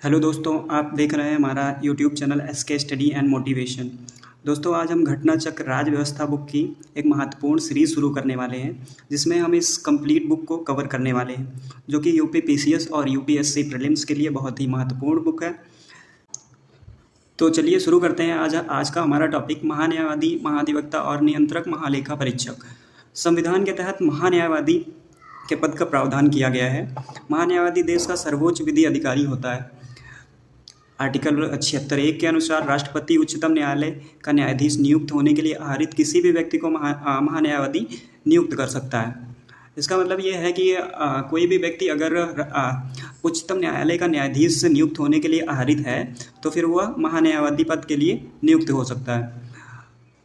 Hello दोस्तों, आप देख रहे हैं हमारा YouTube channel SK study and motivation. दोस्तों, आज हम घटना चक्र राज व्यवस्था बुक की एक महत्वपूर्ण सीरीज शुरू करने वाले हैं, जिसमें हम इस कंप्लीट बुक को कवर करने वाले हैं, जो कि यूपी पीसीएस और यूपीएससी प्रीलिम्स के लिए बहुत ही महत्वपूर्ण बुक है। तो चलिए शुरू करते हैं। आज का हमारा टॉपिक महान्यायवादी, महाधिवक्ता और नियंत्रक महालेखा परीक्षक। संविधान के तहत महान्यायवादी के पद का प्रावधान किया गया है। महान्यायवादी देश का सर्वोच्च विधि अधिकारी होता है। आर्टिकल 76(1) के अनुसार राष्ट्रपति उच्चतम न्यायालय का न्यायाधीश नियुक्त होने के लिए आहरित किसी भी व्यक्ति को महान्यायवादी नियुक्त कर सकता है। इसका मतलब ये है कि कोई भी व्यक्ति अगर उच्चतम न्यायालय का न्यायाधीश से नियुक्त होने के लिए आहरित है तो फिर वह महान्यायवादी पद के लिए नियुक्त हो सकता है।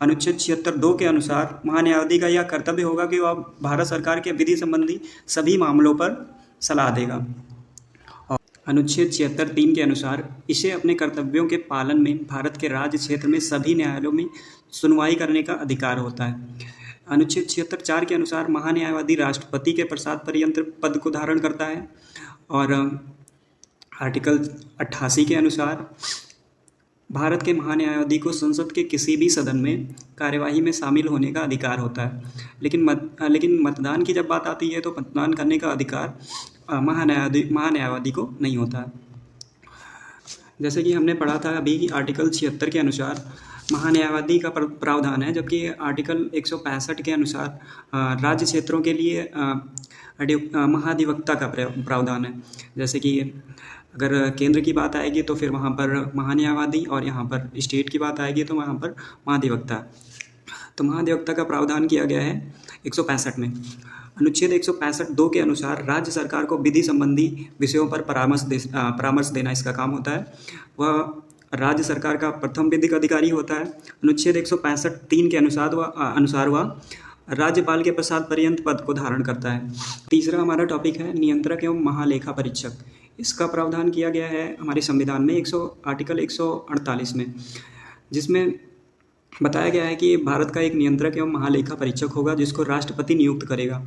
अनुच्छेद 76(2) के अनुसार महान्यायवादी का यह कर्तव्य होगा कि वह भारत सरकार के विधि संबंधी सभी मामलों पर सलाह देगा। अनुच्छेद 76(3) के अनुसार इसे अपने कर्तव्यों के पालन में भारत के राज्य क्षेत्र में सभी न्यायालयों में सुनवाई करने का अधिकार होता है। अनुच्छेद 76(4) के अनुसार महान्यायवादी राष्ट्रपति के प्रसाद पर्यंत पद को धारण करता है। और आर्टिकल 88 के अनुसार भारत के महान्यायवादी को संसद के किसी भी सदन में कार्यवाही में शामिल होने का अधिकार होता है, लेकिन मतदान की जब बात आती है तो मतदान करने का अधिकार महान्यायवादी को नहीं होता है। जैसे कि हमने पढ़ा था अभी कि आर्टिकल 76 के अनुसार महान्यायवादी का प्रावधान है, जबकि आर्टिकल 165 के अनुसार राज्य क्षेत्रों के लिए महाधिवक्ता का प्रावधान है। जैसे कि अगर केंद्र की बात आएगी तो फिर वहाँ पर महान्यायवादी, और यहाँ पर स्टेट की बात आएगी तो वहाँ पर महाधिवक्ता। तो महाधिवक्ता का प्रावधान किया गया है 165 में। अनुच्छेद 165(2) के अनुसार राज्य सरकार को विधि संबंधी विषयों पर परामर्श देना इसका काम होता है। वह राज्य सरकार का प्रथम विधिक अधिकारी होता है। अनुच्छेद 165(3) के अनुसार वह राज्यपाल के प्रसाद पर्यंत पद को धारण करता है। तीसरा हमारा टॉपिक है नियंत्रक एवं महालेखा परीक्षक। इसका प्रावधान किया गया है हमारे संविधान में आर्टिकल 148 में, जिसमें बताया गया है कि भारत का एक नियंत्रक एवं महालेखा परीक्षक होगा जिसको राष्ट्रपति नियुक्त करेगा,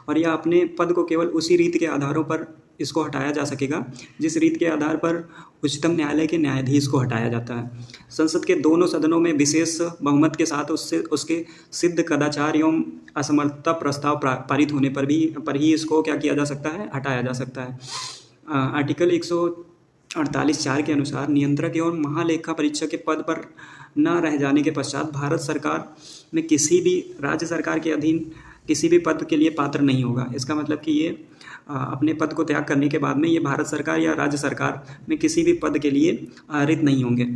और यह अपने पद को केवल उसी रीत के आधारों पर इसको हटाया जा सकेगा जिस रीत के आधार पर उच्चतम न्यायालय के न्यायाधीश को हटाया जाता है। संसद के दोनों सदनों में विशेष बहुमत के साथ उसके सिद्ध कदाचार एवं असमर्थता प्रस्ताव पारित होने पर ही इसको क्या किया जा सकता है, हटाया जा सकता है। आर्टिकल 148(4) के अनुसार नियंत्रक एवं महालेखा परीक्षक के पद पर न रह जाने के पश्चात भारत सरकार में किसी भी राज्य सरकार के अधीन किसी भी पद के लिए पात्र नहीं होगा। इसका मतलब कि ये अपने पद को त्याग करने के बाद में ये भारत सरकार या राज्य सरकार में किसी भी पद के लिए आहरित नहीं होंगे।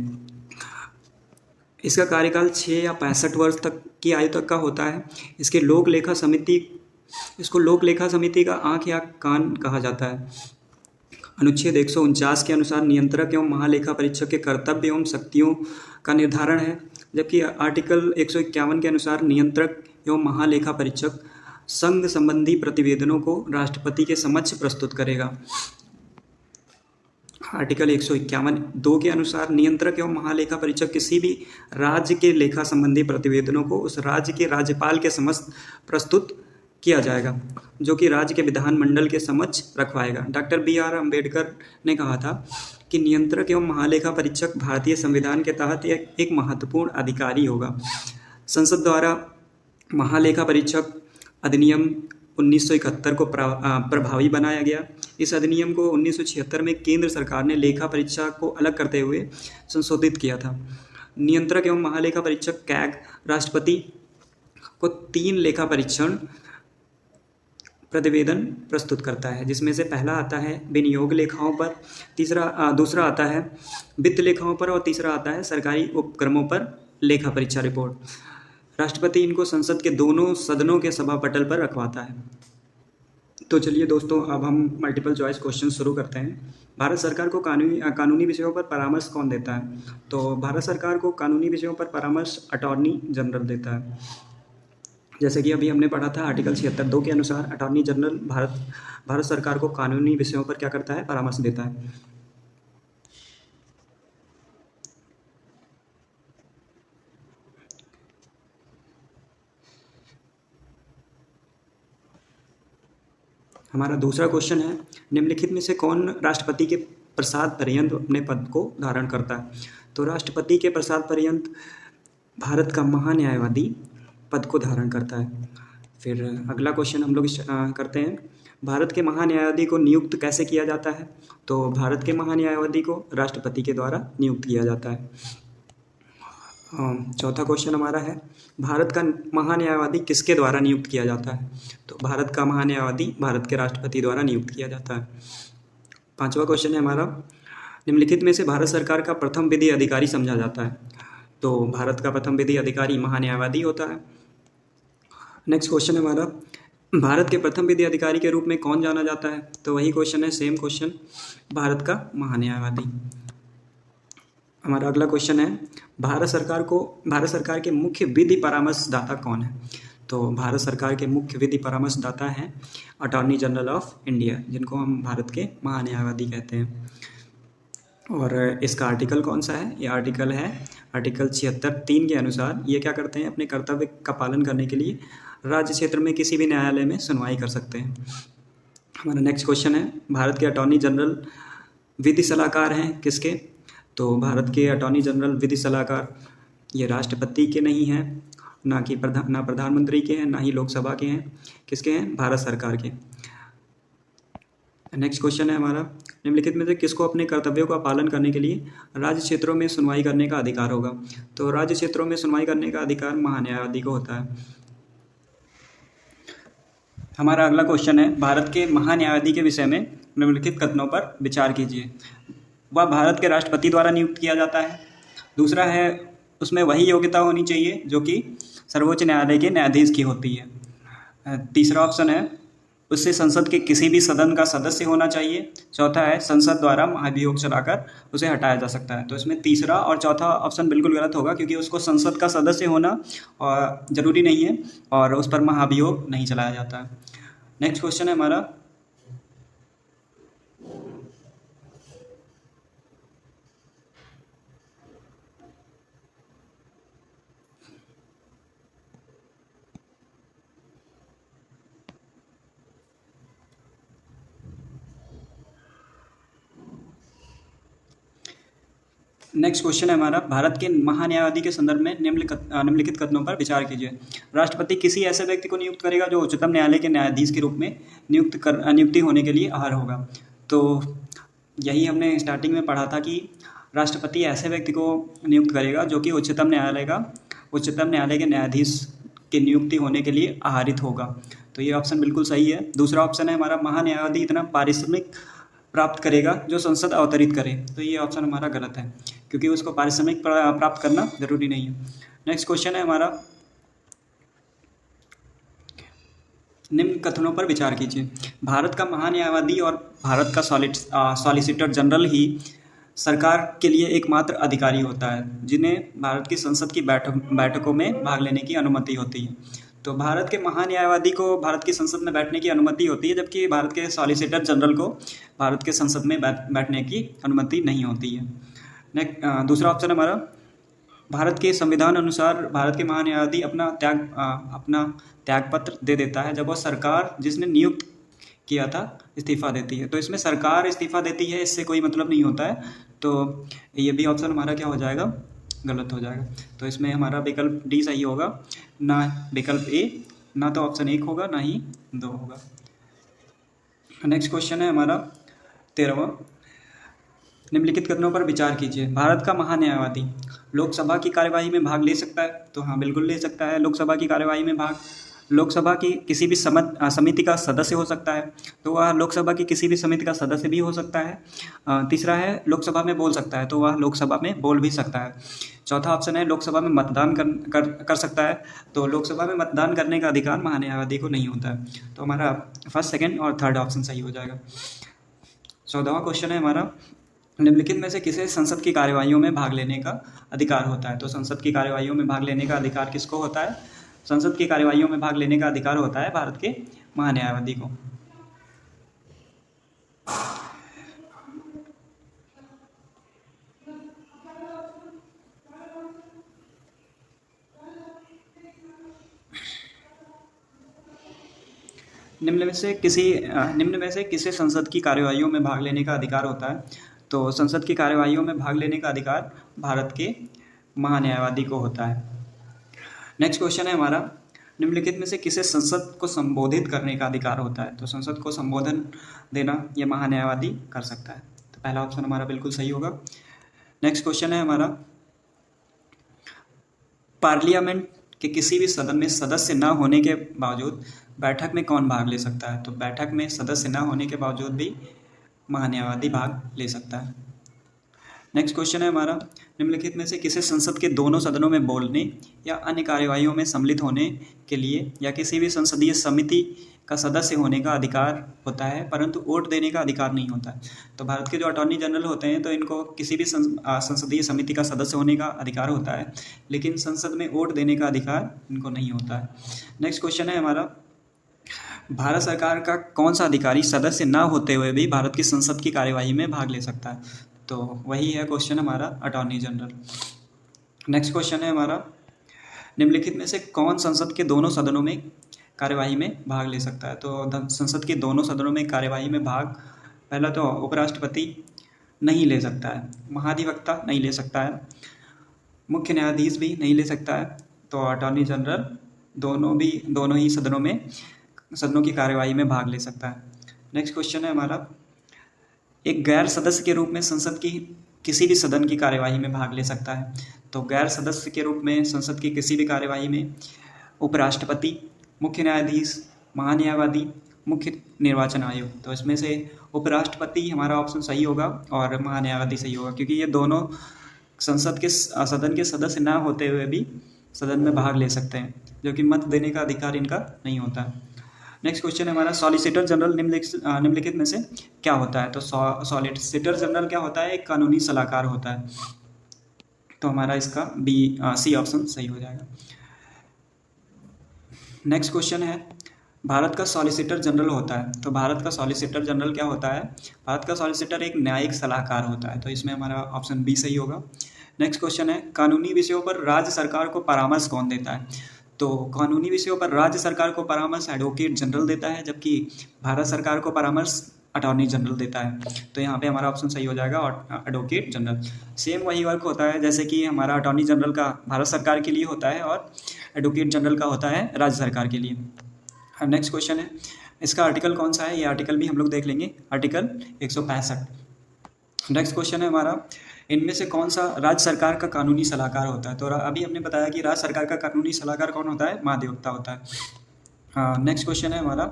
इसका कार्यकाल 6 या 65 वर्ष तक की आयु तक का होता है। इसको लोक लेखा समिति का आँख या कान कहा जाता है। अनुच्छेद 149 के अनुसार नियंत्रक एवं महालेखा परीक्षक के कर्तव्य एवं शक्तियों का निर्धारण है, जबकि आर्टिकल 151 के अनुसार नियंत्रक एवं महालेखा परीक्षक संघ संबंधी प्रतिवेदनों को राष्ट्रपति के समक्ष प्रस्तुत करेगा। आर्टिकल 151(2) के अनुसार नियंत्रक एवं महालेखा परीक्षक किसी भी राज्य के लेखा संबंधी प्रतिवेदनों को उस राज्य के राज्यपाल के समक्ष प्रस्तुत किया जाएगा, जो कि राज्य के विधानमंडल के समक्ष रखवाएगा। Doctor B.R. अम्बेडकर ने कहा था कि नियंत्रक एवं महालेखा परीक्षक भारतीय संविधान के तहत एक महत्वपूर्ण अधिकारी होगा। संसद द्वारा महालेखा परीक्षक अधिनियम 1971 को प्रभावी बनाया गया। इस अधिनियम को 1976 में केंद्र सरकार ने लेखा परीक्षा को अलग करते हुए संशोधित किया था। नियंत्रक एवं महालेखा परीक्षक कैग राष्ट्रपति को 3 लेखा परीक्षण प्रतिवेदन प्रस्तुत करता है, जिसमें से पहला आता है विनियोग लेखाओं पर, दूसरा आता है वित्त लेखाओं पर, और तीसरा आता है सरकारी उपक्रमों पर लेखा परीक्षा रिपोर्ट। राष्ट्रपति इनको संसद के दोनों सदनों के सभापटल पर रखवाता है। तो चलिए दोस्तों, अब हम मल्टीपल चॉइस क्वेश्चन शुरू करते हैं। भारत सरकार को कानूनी विषयों पर परामर्श कौन देता है? तो भारत सरकार को कानूनी विषयों पर परामर्श अटॉर्नी जनरल देता है। जैसे कि अभी हमने पढ़ा था आर्टिकल 76(2) के अनुसार अटॉर्नी जनरल भारत सरकार को कानूनी विषयों पर क्या करता है, परामर्श देता है। हमारा दूसरा क्वेश्चन है, निम्नलिखित में से कौन राष्ट्रपति के प्रसाद पर्यंत अपने पद को धारण करता है? तो राष्ट्रपति के प्रसाद पर्यंत भारत का महान्यायवादी पद को धारण करता है। फिर अगला क्वेश्चन हम लोग करते हैं, भारत के महान्यायवादी को नियुक्त कैसे किया जाता है? तो भारत के महान्यायवादी को राष्ट्रपति के द्वारा नियुक्त किया जाता है। चौथा क्वेश्चन हमारा है, भारत का महान्यायवादी किसके द्वारा नियुक्त किया जाता है? तो भारत का महान्यायवादी भारत के राष्ट्रपति द्वारा नियुक्त किया जाता है। पांचवा क्वेश्चन है हमारा, निम्नलिखित में से भारत सरकार का प्रथम विधि अधिकारी समझा जाता है? तो भारत का प्रथम विधि अधिकारी महान्यायवादी होता है। नेक्स्ट क्वेश्चन है हमारा, भारत के प्रथम विधि अधिकारी के रूप में कौन जाना जाता है? तो वही क्वेश्चन है, सेम क्वेश्चन, भारत का महान्यायवादी। हमारा अगला क्वेश्चन है, भारत सरकार के मुख्य विधि परामर्शदाता कौन है? तो भारत सरकार के मुख्य विधि परामर्शदाता हैं अटॉर्नी जनरल ऑफ इंडिया, जिनको हम भारत के महान्यायवादी कहते हैं। और इसका आर्टिकल कौन सा है? ये आर्टिकल है आर्टिकल 76(3) के अनुसार ये क्या करते हैं, अपने कर्तव्य का पालन करने के लिए राज्य क्षेत्र में किसी भी न्यायालय में सुनवाई कर सकते हैं। हमारा नेक्स्ट क्वेश्चन है, भारत के अटॉर्नी जनरल विधि सलाहकार हैं किसके? तो भारत के अटॉर्नी जनरल विधि सलाहकार ये राष्ट्रपति के नहीं हैं, ना प्रधानमंत्री के हैं, ना ही लोकसभा के हैं, किसके हैं? भारत सरकार के। नेक्स्ट क्वेश्चन है हमारा, निम्नलिखित में से किसको अपने कर्तव्यों का पालन करने के लिए राज्य क्षेत्रों में सुनवाई करने का अधिकार होगा? तो राज्य क्षेत्रों में सुनवाई करने का अधिकार महान्यायवादी को होता है। हमारा अगला क्वेश्चन है, भारत के महान्यायवादी के विषय में निम्नलिखित कथनों पर विचार कीजिए। वह भारत के राष्ट्रपति द्वारा नियुक्त किया जाता है। दूसरा है, उसमें वही योग्यता होनी चाहिए जो कि सर्वोच्च न्यायालय के न्यायाधीश की होती है। तीसरा ऑप्शन है, उससे संसद के किसी भी सदन का सदस्य होना चाहिए। चौथा है, संसद द्वारा महाभियोग चलाकर उसे हटाया जा सकता है। तो इसमें तीसरा और चौथा ऑप्शन बिल्कुल गलत होगा, क्योंकि उसको संसद का सदस्य होना जरूरी नहीं है और उस पर महाभियोग नहीं चलाया जाता है। नेक्स्ट क्वेश्चन है हमारा, नेक्स्ट क्वेश्चन है हमारा, भारत के महान्यायवादी के संदर्भ में निम्नलिखित कथनों पर विचार कीजिए। राष्ट्रपति किसी ऐसे व्यक्ति को नियुक्त करेगा जो उच्चतम न्यायालय के न्यायाधीश के रूप में नियुक्ति होने के लिए अर्ह होगा। तो यही हमने स्टार्टिंग में पढ़ा था कि राष्ट्रपति ऐसे व्यक्ति को नियुक्त करेगा जो कि उच्चतम न्यायालय के न्यायाधीश की नियुक्ति होने के लिए आहरित होगा। तो ये ऑप्शन बिल्कुल सही है। दूसरा ऑप्शन है हमारा, महान्यायवादी इतना पारिश्रमिक प्राप्त करेगा जो संसद अवतरित करे। तो ये ऑप्शन हमारा गलत है, क्योंकि उसको पारिश्रमिक प्राप्त करना जरूरी नहीं है। नेक्स्ट क्वेश्चन है हमारा, निम्न कथनों पर विचार कीजिए। भारत का महान्यायवादी और भारत का सॉलिसिटर जनरल ही सरकार के लिए एकमात्र अधिकारी होता है जिन्हें भारत की संसद की बैठकों में भाग लेने की अनुमति होती है। तो भारत के महान्यायवादी को भारत की संसद में बैठने की अनुमति होती है, जबकि भारत के सॉलिसिटर जनरल को भारत के संसद में बैठने की अनुमति नहीं होती है। दूसरा ऑप्शन हमारा, भारत के संविधान अनुसार भारत के महान्यायवादी अपना त्यागपत्र दे देता है जब वह सरकार जिसने नियुक्त किया था इस्तीफा देती है। तो इसमें सरकार इस्तीफा देती है, इससे कोई मतलब नहीं होता है। तो ये भी ऑप्शन हमारा क्या हो जाएगा? गलत हो जाएगा। तो इसमें हमारा विकल्प डी सही होगा, ना विकल्प ए, ना तो ऑप्शन 1 होगा ना ही 2 होगा। नेक्स्ट क्वेश्चन है हमारा 13वां, निम्नलिखित कथनों पर विचार कीजिए। भारत का महान्यायवादी लोकसभा की कार्यवाही में भाग ले सकता है? तो हाँ, बिल्कुल ले सकता है लोकसभा की कार्यवाही में भाग। लोकसभा की किसी भी समिति का सदस्य हो सकता है, तो वह लोकसभा की किसी भी समिति का सदस्य भी हो सकता है। तीसरा है, लोकसभा में बोल सकता है, तो वह लोकसभा में बोल भी सकता है। चौथा ऑप्शन है, लोकसभा में मतदान कर सकता है, तो लोकसभा में मतदान करने का अधिकार महान्यायवादी को नहीं होता है। तो हमारा फर्स्ट, सेकंड और थर्ड ऑप्शन सही हो जाएगा। 14वां क्वेश्चन है हमारा, निम्नलिखित में से किसे संसद की कार्यवाहियों में भाग लेने का अधिकार होता है? तो संसद की कार्यवाहियों में भाग लेने का अधिकार किसको होता है? संसद की कार्यवाहियों में भाग लेने का अधिकार होता है भारत के महान्यायवादी को। निम्न में से किसे संसद की कार्यवाहियों में भाग लेने का अधिकार होता है? तो संसद की कार्यवाहियों में भाग लेने का अधिकार भारत के महान्यायवादी को होता है। नेक्स्ट क्वेश्चन है हमारा, निम्नलिखित में से किसे संसद को संबोधित करने का अधिकार होता है? तो संसद को संबोधन देना ये महान्यायवादी कर सकता है। तो पहला ऑप्शन हमारा बिल्कुल सही होगा। नेक्स्ट क्वेश्चन है हमारा, पार्लियामेंट के किसी भी सदन में सदस्य न होने के बावजूद बैठक में कौन भाग ले सकता है? तो बैठक में सदस्य न होने के बावजूद भी महान्यायवादी भाग ले सकता है। नेक्स्ट क्वेश्चन है हमारा, निम्नलिखित में से किसे संसद के दोनों सदनों में बोलने या अन्य कार्यवाहियों में सम्मिलित होने के लिए या किसी भी संसदीय समिति का सदस्य होने का अधिकार होता है परंतु वोट देने का अधिकार नहीं होता है? तो भारत के जो अटॉर्नी जनरल होते हैं तो इनको किसी भी संसदीय समिति का सदस्य होने का अधिकार होता है, लेकिन संसद में वोट देने का अधिकार इनको नहीं होता है। नेक्स्ट क्वेश्चन है हमारा, भारत सरकार का कौन सा अधिकारी सदस्य न होते हुए भी भारत की संसद की कार्यवाही में भाग ले सकता है? तो वही है क्वेश्चन हमारा, अटॉर्नी जनरल। नेक्स्ट क्वेश्चन है हमारा, निम्नलिखित में से कौन संसद के दोनों सदनों में कार्यवाही में भाग ले सकता है? तो संसद के दोनों सदनों में कार्यवाही में भाग, पहला तो उपराष्ट्रपति नहीं ले सकता है, महाधिवक्ता नहीं ले सकता है, मुख्य न्यायाधीश भी नहीं ले सकता है, तो अटॉर्नी जनरल दोनों ही सदनों की कार्यवाही में भाग ले सकता है। नेक्स्ट क्वेश्चन है हमारा, एक गैर सदस्य के रूप में संसद की किसी भी सदन की कार्यवाही में भाग ले सकता है? तो गैर सदस्य के रूप में संसद की किसी भी कार्यवाही में उपराष्ट्रपति, मुख्य न्यायाधीश, महान्यायवादी, मुख्य निर्वाचन आयोग। तो इसमें से उपराष्ट्रपति हमारा ऑप्शन सही होगा और महान्यायवादी सही होगा, क्योंकि ये दोनों सदन के सदस्य ना होते हुए भी सदन में भाग ले सकते हैं, जो कि मत देने का अधिकार इनका नहीं होता है। नेक्स्ट क्वेश्चन है हमारा, सॉलिसिटर जनरल निम्नलिखित में से क्या होता है? तो सॉलिसिटर जनरल क्या होता है? एक कानूनी सलाहकार होता है। तो हमारा इसका सी ऑप्शन सही हो जाएगा। नेक्स्ट क्वेश्चन है, भारत का सॉलिसिटर जनरल होता है, तो भारत का सॉलिसिटर जनरल क्या होता है? भारत का सॉलिसिटर एक न्यायिक सलाहकार होता है, तो इसमें हमारा ऑप्शन बी सही होगा। नेक्स्ट क्वेश्चन है, कानूनी विषयों पर राज्य सरकार को परामर्श कौन देता है? तो कानूनी विषयों पर राज्य सरकार को परामर्श एडवोकेट जनरल देता है, जबकि भारत सरकार को परामर्श अटॉर्नी जनरल देता है। तो यहाँ पे हमारा ऑप्शन सही हो जाएगा, एडवोकेट जनरल। सेम वही वर्क होता है जैसे कि हमारा अटॉर्नी जनरल का भारत सरकार के लिए होता है और एडवोकेट जनरल का होता है राज्य सरकार के लिए। अब नेक्स्ट क्वेश्चन है, इसका आर्टिकल कौन सा है? ये आर्टिकल भी हम लोग देख लेंगे, आर्टिकल 165। नेक्स्ट क्वेश्चन है हमारा, इनमें से कौन सा राज्य सरकार का कानूनी सलाहकार होता है? तो अभी हमने बताया कि राज्य सरकार का कानूनी सलाहकार कौन होता है? महाधिवक्ता होता है। नेक्स्ट क्वेश्चन है हमारा,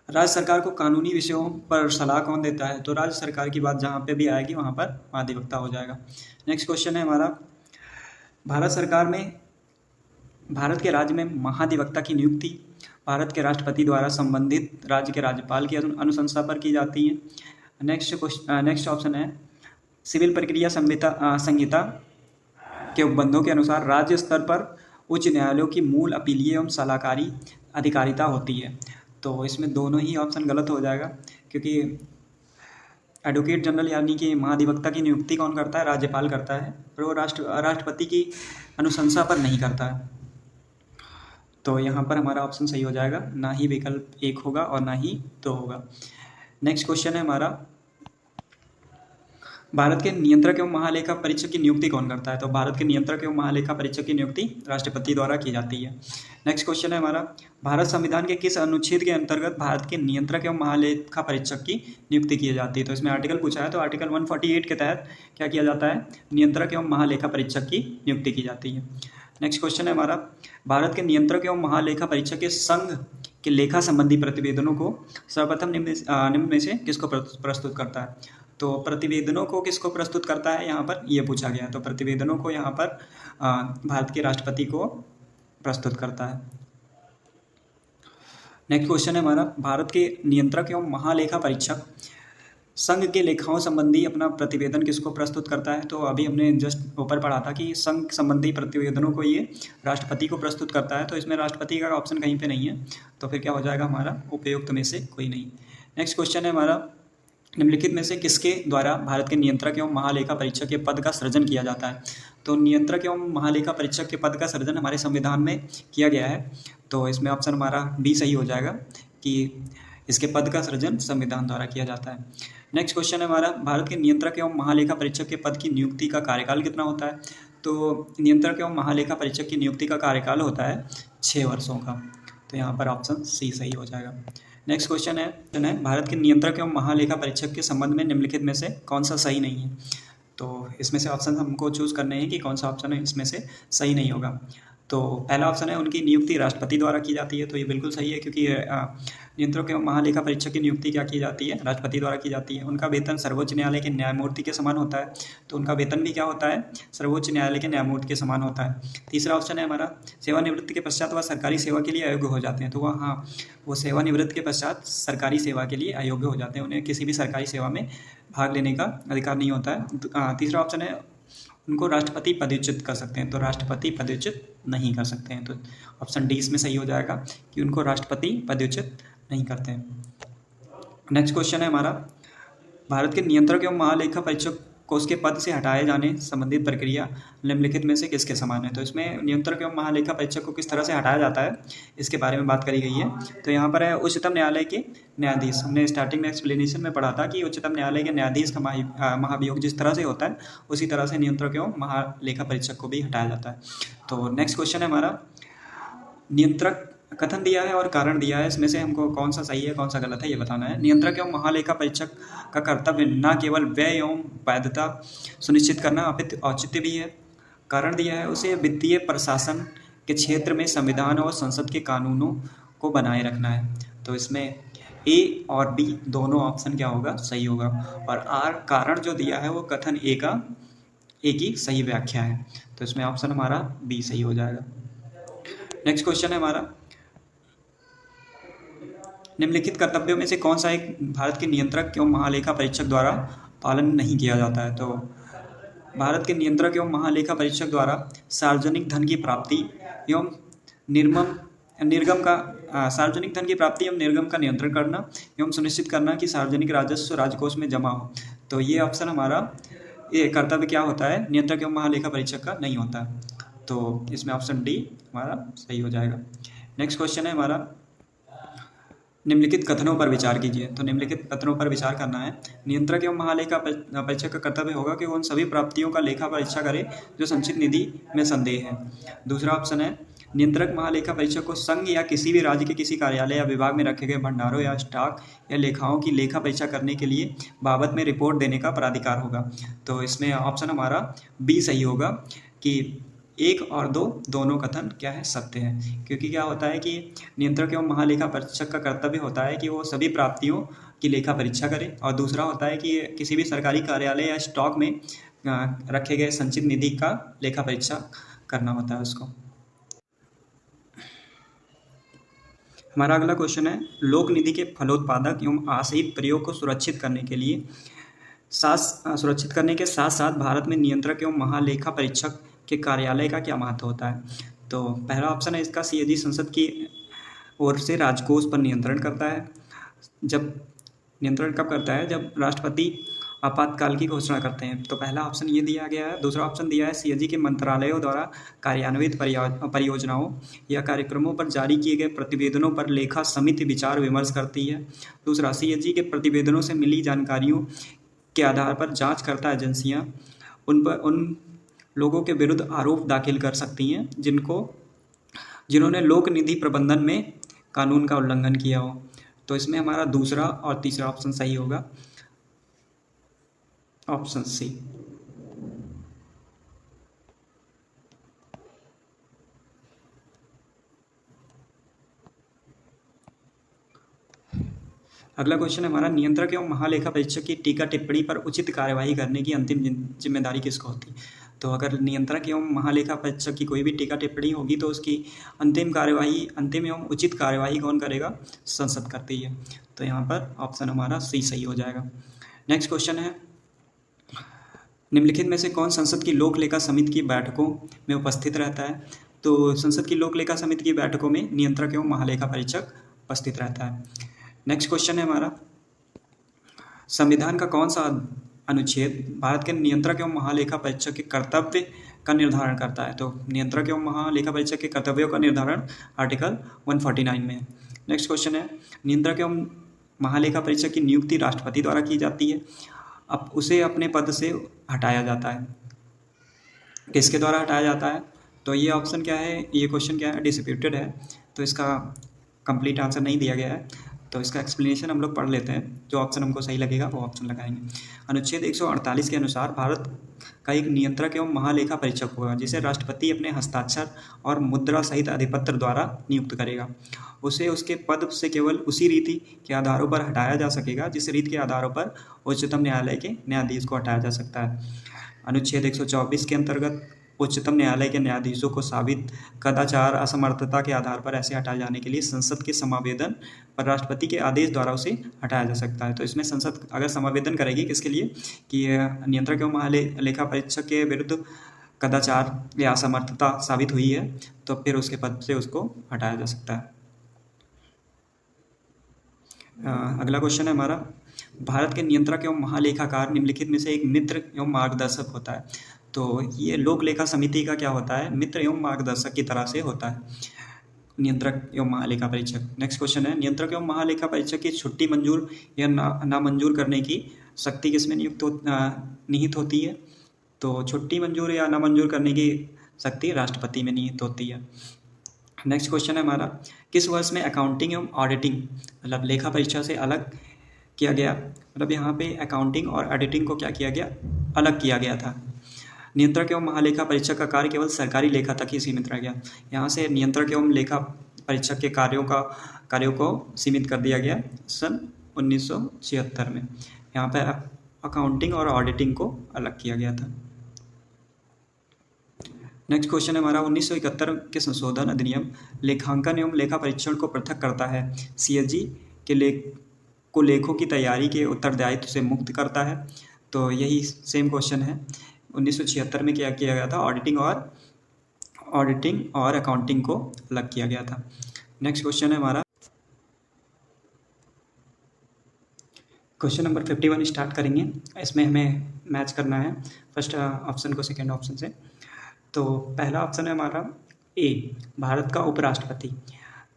राज्य सरकार को कानूनी विषयों पर सलाह कौन देता है? तो राज्य सरकार की बात जहाँ पे भी आएगी वहाँ पर महाधिवक्ता हो जाएगा। नेक्स्ट क्वेश्चन है हमारा, भारत के राज्य में महाधिवक्ता की नियुक्ति भारत के राष्ट्रपति द्वारा संबंधित राज्य के राज्यपाल की अनुशंसा पर की जाती है। नेक्स्ट ऑप्शन है, सिविल प्रक्रिया संहिता के उपबंधों के अनुसार राज्य स्तर पर उच्च न्यायालयों की मूल अपीलीय एवं सलाहकारी अधिकारिता होती है। तो इसमें दोनों ही ऑप्शन गलत हो जाएगा, क्योंकि एडवोकेट जनरल यानी कि महाधिवक्ता की नियुक्ति कौन करता है? राज्यपाल करता है, और वो राष्ट्रपति की अनुशंसा पर नहीं करता है। तो यहाँ पर हमारा ऑप्शन सही हो जाएगा, ना ही विकल्प 1 होगा और ना ही 2 होगा। नेक्स्ट क्वेश्चन है हमारा, भारत के नियंत्रक एवं महालेखा परीक्षक की नियुक्ति कौन करता है? तो भारत के नियंत्रक एवं महालेखा परीक्षक की नियुक्ति राष्ट्रपति द्वारा की जाती है। नेक्स्ट क्वेश्चन है हमारा, भारत संविधान के किस अनुच्छेद के अंतर्गत भारत के नियंत्रक एवं महालेखा परीक्षक की नियुक्ति की जाती है? तो इसमें आर्टिकल पूछा है, तो आर्टिकल 148 के तहत क्या किया जाता है? नियंत्रक एवं महालेखा परीक्षक की नियुक्ति की जाती है। नेक्स्ट क्वेश्चन है हमारा, भारत के नियंत्रक एवं महालेखा परीक्षक के संघ के लेखा संबंधी प्रतिवेदनों को सर्वप्रथम निम्न में से किसको प्रस्तुत करता है? तो प्रतिवेदनों को किसको प्रस्तुत करता है यहाँ पर ये पूछा गया है। तो प्रतिवेदनों को यहाँ पर भारत के राष्ट्रपति को प्रस्तुत करता है। नेक्स्ट क्वेश्चन है हमारा, भारत के नियंत्रक एवं महालेखा परीक्षक संघ के लेखाओं संबंधी अपना प्रतिवेदन किसको प्रस्तुत करता है? तो अभी हमने जस्ट ऊपर पढ़ा था कि संघ संबंधी प्रतिवेदनों को ये राष्ट्रपति को प्रस्तुत करता है, तो इसमें राष्ट्रपति का ऑप्शन कहीं पे नहीं है, तो फिर क्या हो जाएगा हमारा? उपयुक्त में से कोई नहीं। नेक्स्ट क्वेश्चन है हमारा, निम्नलिखित में से किसके द्वारा भारत के नियंत्रक एवं महालेखा परीक्षक के पद का सृजन किया जाता है? तो नियंत्रक एवं महालेखा परीक्षक के पद का सृजन हमारे संविधान में किया गया है, तो इसमें ऑप्शन हमारा बी सही हो जाएगा कि इसके पद का सृजन संविधान द्वारा किया जाता है। नेक्स्ट क्वेश्चन है हमारा, भारत के नियंत्रक एवं महालेखा परीक्षक के पद की नियुक्ति का कार्यकाल कितना होता है? तो नियंत्रक एवं महालेखा परीक्षक की नियुक्ति का कार्यकाल होता है 6 वर्षों का। तो यहाँ पर ऑप्शन सी सही हो जाएगा। नेक्स्ट क्वेश्चन है भारत के नियंत्रक एवं महालेखा परीक्षक के संबंध में निम्नलिखित में से कौन सा सही नहीं है? तो इसमें से ऑप्शन हमको चूज़ करने हैं कि कौन सा ऑप्शन है इसमें से सही नहीं होगा। तो पहला ऑप्शन है उनकी नियुक्ति राष्ट्रपति द्वारा की जाती है, तो ये बिल्कुल सही है, क्योंकि नियंत्रक एवं महालेखा परीक्षक की नियुक्ति क्या की जाती है? राष्ट्रपति द्वारा की जाती है। उनका वेतन सर्वोच्च न्यायालय के न्यायमूर्ति के समान होता है, तो उनका वेतन भी क्या होता है? सर्वोच्च न्यायालय के न्यायमूर्ति के समान होता है। तीसरा ऑप्शन है हमारा, सेवानिवृत्ति के पश्चात वह सरकारी सेवा के लिए अयोग्य हो जाते हैं, तो वह हाँ, वो सेवानिवृत्ति के पश्चात सरकारी सेवा के लिए अयोग्य हो जाते हैं, उन्हें किसी भी सरकारी सेवा में भाग लेने का अधिकार नहीं होता है। तीसरा ऑप्शन है उनको राष्ट्रपति पदच्युत कर सकते हैं, तो राष्ट्रपति पदच्युत नहीं कर सकते हैं, तो ऑप्शन डी इसमें सही हो जाएगा कि उनको राष्ट्रपति पदच्युत नहीं करते हैं। नेक्स्ट क्वेश्चन है हमारा, भारत के नियंत्रक एवं महालेखा परीक्षक को उसके पद से हटाए जाने संबंधित प्रक्रिया निम्नलिखित में से किसके समान है? तो इसमें नियंत्रक एवं महालेखा परीक्षक को किस तरह से हटाया जाता है, इसके बारे में बात करी गई है। तो यहाँ पर है उच्चतम न्यायालय के न्यायाधीश। हमने स्टार्टिंग में एक्सप्लेनेशन में पढ़ा था कि उच्चतम न्यायालय के न्यायाधीश का महाभियोग जिस तरह से होता है, उसी तरह से नियंत्रक एवं महालेखा परीक्षक को भी हटाया जाता है। तो नेक्स्ट क्वेश्चन है हमारा, नियंत्रक कथन दिया है और कारण दिया है, इसमें से हमको कौन सा सही है कौन सा गलत है ये बताना है। नियंत्रक एवं महालेखा परीक्षक का कर्तव्य न केवल व्यय एवं वैधता सुनिश्चित करना अपितु औचित्य भी है। कारण दिया है उसे वित्तीय प्रशासन के क्षेत्र में संविधान और संसद के कानूनों को बनाए रखना है। तो इसमें ए और बी दोनों ऑप्शन क्या होगा? सही होगा। और आर कारण जो दिया है वो कथन ए की सही व्याख्या है, तो इसमें ऑप्शन हमारा बी सही हो जाएगा। नेक्स्ट क्वेश्चन है हमारा, निम्नलिखित कर्तव्यों में से कौन सा एक भारत के नियंत्रक एवं महालेखा परीक्षक द्वारा पालन नहीं किया जाता है? तो भारत के नियंत्रक एवं महालेखा परीक्षक द्वारा सार्वजनिक धन की प्राप्ति एवं सार्वजनिक धन की प्राप्ति एवं निर्गम का नियंत्रण करना एवं सुनिश्चित करना कि सार्वजनिक राजस्व राजकोष में जमा हो। तो ये ऑप्शन हमारा, ये कर्तव्य क्या होता है? नियंत्रक एवं महालेखा परीक्षक का नहीं होता है, तो इसमें ऑप्शन डी हमारा सही हो जाएगा। नेक्स्ट क्वेश्चन है हमारा, निम्नलिखित कथनों पर विचार कीजिए। तो निम्नलिखित कथनों पर विचार करना है। नियंत्रक एवं महालेखा परीक्षक का कर्तव्य होगा कि वो उन सभी प्राप्तियों का लेखा परीक्षा करे जो संचित निधि में संदेह है। दूसरा ऑप्शन है, नियंत्रक महालेखा परीक्षक को संघ या किसी भी राज्य के किसी कार्यालय या विभाग में रखे गए भंडारों या स्टॉक या लेखाओं की लेखा परीक्षा करने के लिए बाबत में रिपोर्ट देने का प्राधिकार होगा। तो इसमें ऑप्शन हमारा बी सही होगा कि 1 और 2 दोनों कथन क्या है? सत्य है, क्योंकि क्या होता है कि नियंत्रक एवं महालेखा परीक्षक का कर्तव्य होता है कि वो सभी प्राप्तियों की लेखा परीक्षा करे, और दूसरा होता है कि किसी भी सरकारी कार्यालय या स्टॉक में रखे गए संचित निधि का लेखा परीक्षा करना होता है उसको। हमारा अगला क्वेश्चन है, लोक निधि के फलोत्पादक एवं आशयित प्रयोग को सुरक्षित करने के साथ साथ भारत में नियंत्रक एवं महालेखा परीक्षक के कार्यालय का क्या महत्व होता है? तो पहला ऑप्शन है इसका, सीएजी संसद की ओर से राजकोष पर नियंत्रण करता है। जब नियंत्रण कब करता है? जब राष्ट्रपति आपातकाल की घोषणा करते हैं, तो पहला ऑप्शन ये दिया गया है। दूसरा ऑप्शन दिया है, सीएजी के मंत्रालयों द्वारा कार्यान्वित परियोजनाओं या कार्यक्रमों पर जारी किए गए प्रतिवेदनों पर लेखा समिति विचार विमर्श करती है। दूसरा, सीएजी के प्रतिवेदनों से मिली जानकारियों के आधार पर जांचकर्ता एजेंसियां उन लोगों के विरुद्ध आरोप दाखिल कर सकती हैं जिन्होंने लोक निधि प्रबंधन में कानून का उल्लंघन किया हो। तो इसमें हमारा दूसरा और तीसरा ऑप्शन सही होगा, ऑप्शन सी। अगला क्वेश्चन है हमारा, नियंत्रक एवं महालेखा परीक्षक की टीका टिप्पणी पर उचित कार्यवाही करने की अंतिम जिम्मेदारी किसको होती है? तो अगर नियंत्रक एवं महालेखा परीक्षक की कोई भी टीका टिप्पणी होगी तो उसकी अंतिम एवं उचित कार्यवाही कौन करेगा? संसद करती है। तो यहाँ पर ऑप्शन हमारा सी सही हो जाएगा। नेक्स्ट क्वेश्चन है, निम्नलिखित में से कौन संसद की लोक लेखा समिति की बैठकों में उपस्थित रहता है? तो संसद की लोक लेखा समिति की बैठकों में नियंत्रक एवं महालेखा परीक्षक उपस्थित रहता है। नेक्स्ट क्वेश्चन है हमारा, संविधान का कौन सा अनुच्छेद भारत के नियंत्रक एवं महालेखा परीक्षक के कर्तव्य का निर्धारण करता है? तो नियंत्रक एवं महालेखा परीक्षक के कर्तव्यों का निर्धारण आर्टिकल 149 में है। नेक्स्ट क्वेश्चन है, नियंत्रक एवं महालेखा परीक्षक की नियुक्ति राष्ट्रपति द्वारा की जाती है। अब उसे अपने पद से हटाया जाता है। किसके द्वारा हटाया जाता है? तो ये ऑप्शन क्या है, ये क्वेश्चन क्या है, डिस्प्यूटेड है, तो इसका कंप्लीट आंसर नहीं दिया गया है। तो इसका एक्सप्लेनेशन हम लोग पढ़ लेते हैं, जो ऑप्शन हमको सही लगेगा वो ऑप्शन लगाएंगे। अनुच्छेद 148 के अनुसार भारत का एक नियंत्रक एवं महालेखा परीक्षक होगा, जिसे राष्ट्रपति अपने हस्ताक्षर और मुद्रा सहित अधिपत्र द्वारा नियुक्त करेगा। उसे उसके पद से केवल उसी रीति के आधारों पर हटाया जा सकेगा जिस रीति के आधारों पर उच्चतम न्यायालय के न्यायाधीश को हटाया जा सकता है। अनुच्छेद 124 के अंतर्गत उच्चतम न्यायालय के न्यायाधीशों को साबित कदाचार असमर्थता के आधार पर ऐसे हटाए जाने के लिए संसद के समावेदन पर राष्ट्रपति के आदेश द्वारा उसे हटाया जा सकता है। तो इसमें संसद अगर समावेदन करेगी किसके लिए कि नियंत्रक एवं महालेखा परीक्षक के विरुद्ध कदाचार या असमर्थता साबित हुई है, तो फिर उसके पद से उसको हटाया जा सकता है। अगला क्वेश्चन है हमारा, भारत के नियंत्रक एवं महालेखाकार निम्नलिखित में से एक मित्र एवं मार्गदर्शक होता है। तो ये लोक लेखा समिति का क्या होता है, मित्र एवं मार्गदर्शक की तरह से होता है नियंत्रक एवं महालेखा परीक्षक। नेक्स्ट क्वेश्चन है, नियंत्रक एवं महालेखा परीक्षक की छुट्टी मंजूर या नामंजूर करने की शक्ति किसमें निहित होती है? तो छुट्टी मंजूर या नामंजूर करने की शक्ति राष्ट्रपति में निहित होती है। नेक्स्ट क्वेश्चन है हमारा, किस वर्ष में अकाउंटिंग एवं ऑडिटिंग मतलब लेखा परीक्षा से अलग किया गया? मतलब यहाँ पे अकाउंटिंग और ऑडिटिंग को क्या किया गया, अलग किया गया था। नियंत्रक एवं महालेखा परीक्षक का कार्य केवल सरकारी लेखा तक ही सीमित रह गया। यहाँ से नियंत्रक एवं लेखा परीक्षक के कार्यों को सीमित कर दिया गया सन 1976 में। यहाँ पर अकाउंटिंग और ऑडिटिंग को अलग किया गया था। नेक्स्ट क्वेश्चन है हमारा, 1971 के संशोधन अधिनियम लेखांकन एवं लेखा परीक्षण को पृथक करता है। सीएजी के लेखों की तैयारी के उत्तरदायित्व से मुक्त करता है। तो यही सेम क्वेश्चन है, 1976 में क्या किया गया था, ऑडिटिंग और अकाउंटिंग को अलग किया गया था। नेक्स्ट क्वेश्चन है हमारा, क्वेश्चन नंबर 51 स्टार्ट करेंगे। इसमें हमें मैच करना है फर्स्ट ऑप्शन को सेकेंड ऑप्शन से। तो पहला ऑप्शन है हमारा ए, भारत का उपराष्ट्रपति।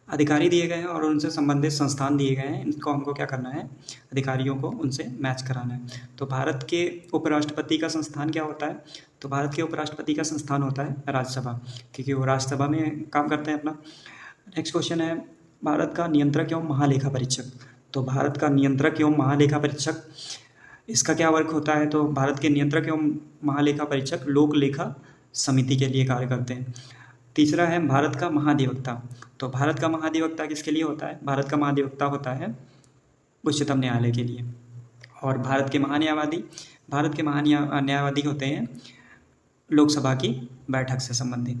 अधिकारी दिए गए हैं और उनसे संबंधित संस्थान दिए गए हैं, इनको हमको क्या करना है, अधिकारियों को उनसे मैच कराना है। तो भारत के उपराष्ट्रपति का संस्थान क्या होता है? तो भारत के उपराष्ट्रपति का संस्थान होता है राज्यसभा, क्योंकि वो राज्यसभा में काम करते हैं अपना। नेक्स्ट क्वेश्चन है, भारत का नियंत्रक एवं महालेखा परीक्षक। तो भारत का नियंत्रक एवं महालेखा परीक्षक, इसका क्या वर्क होता है? तो भारत के नियंत्रक एवं महालेखा परीक्षक लोक लेखा समिति के लिए कार्य करते हैं। तीसरा है भारत का महाधिवक्ता। तो भारत का महाधिवक्ता किसके लिए होता है? भारत का महाधिवक्ता होता है उच्चतम न्यायालय के लिए। और भारत के महान्यायवादी होते हैं लोकसभा की बैठक से संबंधित।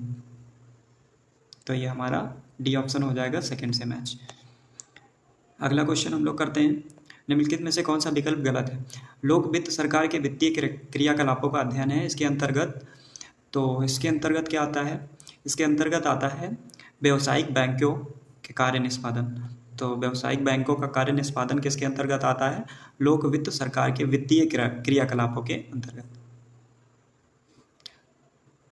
तो ये हमारा डी ऑप्शन हो जाएगा सेकंड से मैच। अगला क्वेश्चन हम लोग करते हैं, निम्नलिखित में से कौन सा विकल्प गलत है? लोक वित्त सरकार के वित्तीय क्रियाकलापों का अध्ययन है। इसके अंतर्गत क्या आता है? इसके अंतर्गत आता है व्यावसायिक बैंकों के कार्य निष्पादन। तो व्यावसायिक बैंकों का कार्य निष्पादन किसके अंतर्गत आता है? लोक वित्त सरकार के वित्तीय क्रियाकलापों के अंतर्गत।